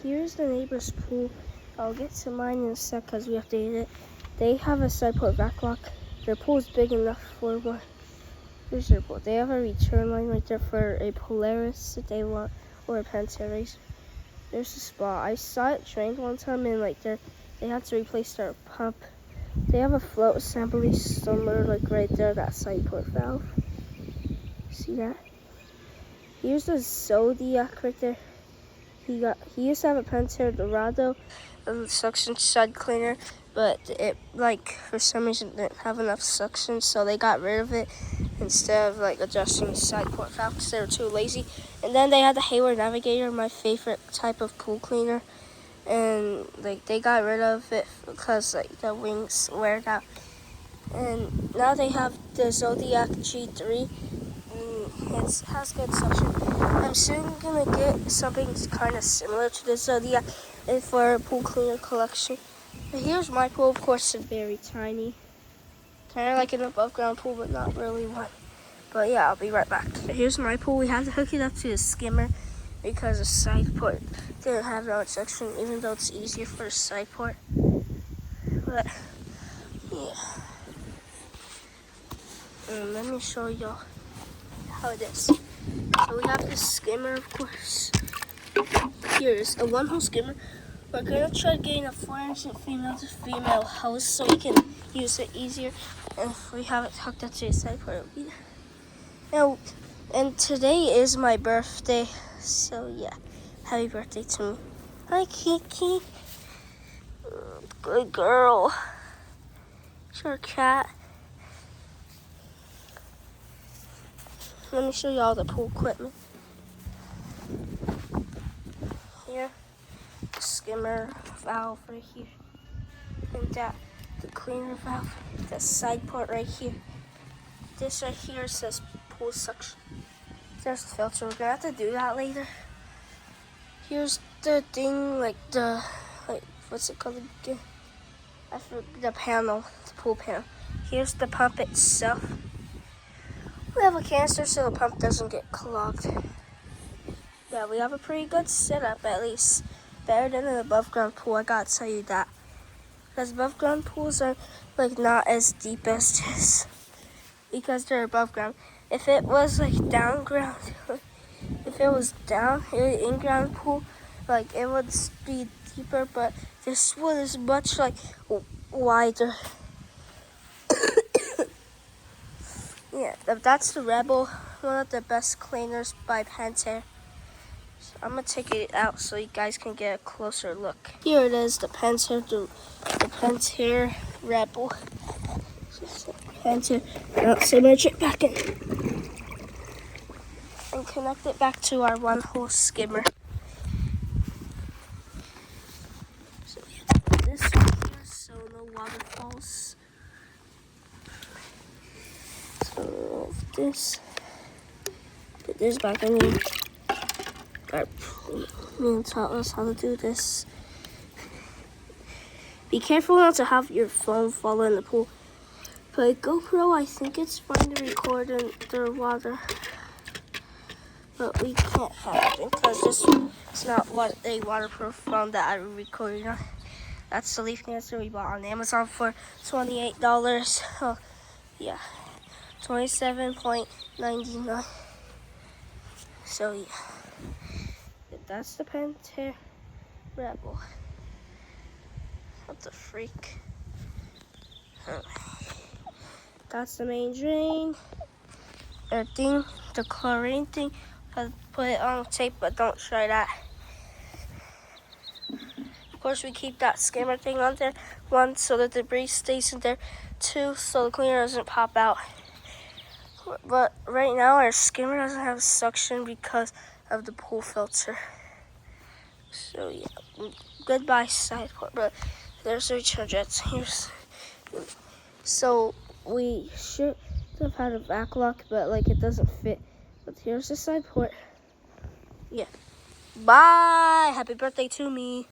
here's the neighbor's pool. I'll get to mine in a sec because we updated it. They have a side port back lock. Their pool is big enough for one. Here's their pool. They have a return line right there for a Polaris if they want, or a Pantera racer. There's a spot. I saw it drained one time and like they had to replace their pump. They have a float assembly somewhere like right there, that side port valve. See that? Here's the Zodiac right there. He used to have a Pantera Dorado, a suction side cleaner, but it for some reason didn't have enough suction, so they got rid of it instead of adjusting the side port valve because they were too lazy. And then they had the Hayward Navigator, my favorite type of pool cleaner, and they got rid of it because the wings wear out. And now they have the Zodiac G3. It has good suction. I'm soon gonna get something kind of similar to the Zodiac for a pool cleaner collection. But here's my pool. Of course, it's very tiny, kind of like an above ground pool, but not really one. But yeah, I'll be right back. Here's my pool. We had to hook it up to a skimmer because the side port didn't have that much suction, even though it's easier for a side port. But yeah, let me show y'all how it is. So we have this skimmer, of course. Here's a one-hole skimmer. We're gonna try getting a 4-inch female to female hose so we can use it easier. And if we have it hooked up to a side port, it'll be now. And today is my birthday, so yeah, happy birthday to me. Hi, Kiki. Good girl. Sure, cat. Let me show you all the pool equipment. Here, the skimmer valve right here. And that, the cleaner valve. The side port right here. This right here says pool suction. There's the filter. We're gonna have to do that later. Here's the thing, what's it called again? I forgot the panel, the pool panel. Here's the pump itself. We have a canister so the pump doesn't get clogged. Yeah, we have a pretty good setup, at least. Better than an above ground pool, I gotta tell you that. Because above ground pools are not as deep as this. Because they're above ground. If it was down ground, if it was in ground pool, it would be deeper, but this one is much wider. Yeah, that's the Rebel, one of the best cleaners by Pantera. So I'm gonna take it out so you guys can get a closer look. Here it is, the Pantera Rebel. Pantera. Now submerge it back in and connect it back to our one-hole skimmer. So yeah, this one here, so no waterfalls. This, put this back in here. Me taught us how to do this. Be careful not to have your phone fall in the pool. But GoPro, I think it's fine to record underwater. But we can't have it because this is not a waterproof phone that I'm recording on. That's the leaf canister we bought on Amazon for $28. Oh, yeah. $27.99. So yeah, that's the Pantera Rebel. What the freak? That's the main drain. Thing, the chlorine thing. I put it on tape, but don't try that. Of course, we keep that skimmer thing on there. 1, so the debris stays in there. 2, so the cleaner doesn't pop out. But right now our skimmer doesn't have suction because of the pool filter. So yeah, goodbye side port. But there's the return jets. So we should have had a back lock, but it doesn't fit. But here's the side port. Yeah. Bye. Happy birthday to me.